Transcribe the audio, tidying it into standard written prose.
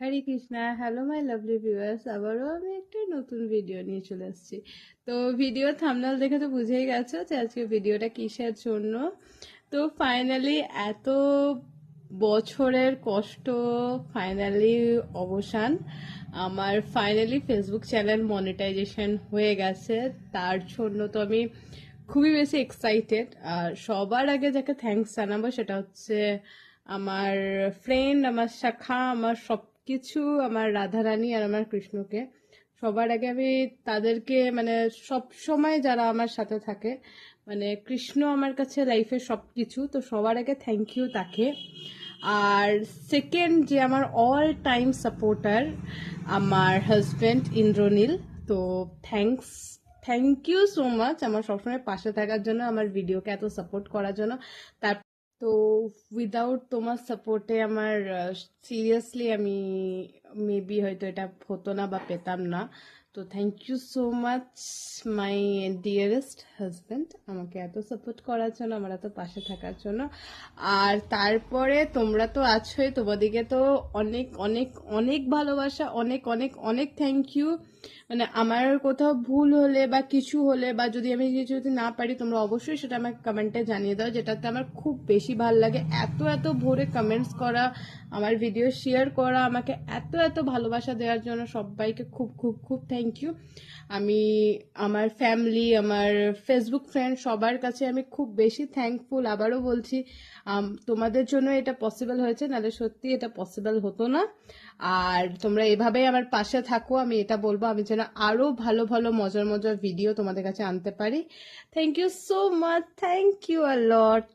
Hare Krishna, hello my lovely viewers. আবারও আমি একটা নতুন ভিডিও নিয়ে চলে আসছি। তো ভিডিও থাম্বনেল দেখে তো বুঝেই গেছো যে আজকে ভিডিওটা কিসের জন্য। তো ফাইনালি এত বছরের কষ্ট ফাইনালি অবসান। আমার ফাইনালি ফেসবুক চ্যানেল মনিটাইজেশন হয়ে গেছে। তার জন্য তো আমি খুবই বেশি এক্সাইটেড। আর সবার আগে যাকে থ্যাঙ্কস জানাবো সেটা হচ্ছে আমার ফ্রেন্ড, আমার শাখা, আমার সব কিছু, আমার রাধারানী আর আমার কৃষ্ণকে। সবার আগে আমি তাদেরকে মানে সব সময় যারা আমার সাথে থাকে, মানে কৃষ্ণ আমার কাছে লাইফের সব কিছু, তো সবার আগে থ্যাংক ইউ তাকে। আর সেকেন্ড যে আমার অল টাইম সাপোর্টার, আমার হাজব্যান্ড ইন্দ্রনীল। তো থ্যাংক ইউ সো মাচ আমার সবসময় পাশে থাকার জন্য, আমার ভিডিওকে এত সাপোর্ট করার জন্য। তার তো উইদাউট তোমার সাপোর্টে আমার সিরিয়াসলি আমি মেবি হয়তো এটা হতো না বা পেতাম না। তো thank you so much my dearest husband, আমাকে এত সাপোর্ট করার জন্য, আমার এত পাশে থাকার জন্য। আর তারপরে তোমরা তো আছোই, তোমাদেরকে তো অনেক অনেক অনেক ভালোবাসা, অনেক অনেক অনেক থ্যাংক ইউ। মানে আমার কোথাও ভুল হলে বা কিছু হলে বা যদি আমি কিছু যদি না পারি, তোমরা অবশ্যই সেটা আমাকে কমেন্টে জানিয়ে দাও, যেটাতে আমার খুব বেশি ভালো লাগে। এত এত ভোরে কমেন্টস করা, আমার ভিডিও শেয়ার করা, আমাকে এত এত ভালোবাসা দেওয়ার জন্য সবাইকে খুব খুব খুব থ্যাংক ইউ। আমি আমার ফ্যামিলি, আমার ফেসবুক ফ্রেন্ড সবার কাছে আমি খুব বেশি থ্যাঙ্কফুল। আবারও বলছি, তোমাদের জন্য এটা পসিবল হয়েছে, নাহলে সত্যি এটা পসিবল হতো না। আর তোমরা এভাবেই আমার পাশে থাকো, আমি এটা বলবো, আমি যেন আরো ভালো ভালো মজার মজার ভিডিও তোমাদের কাছে আনতে পারি। Thank you so much, thank you a lot.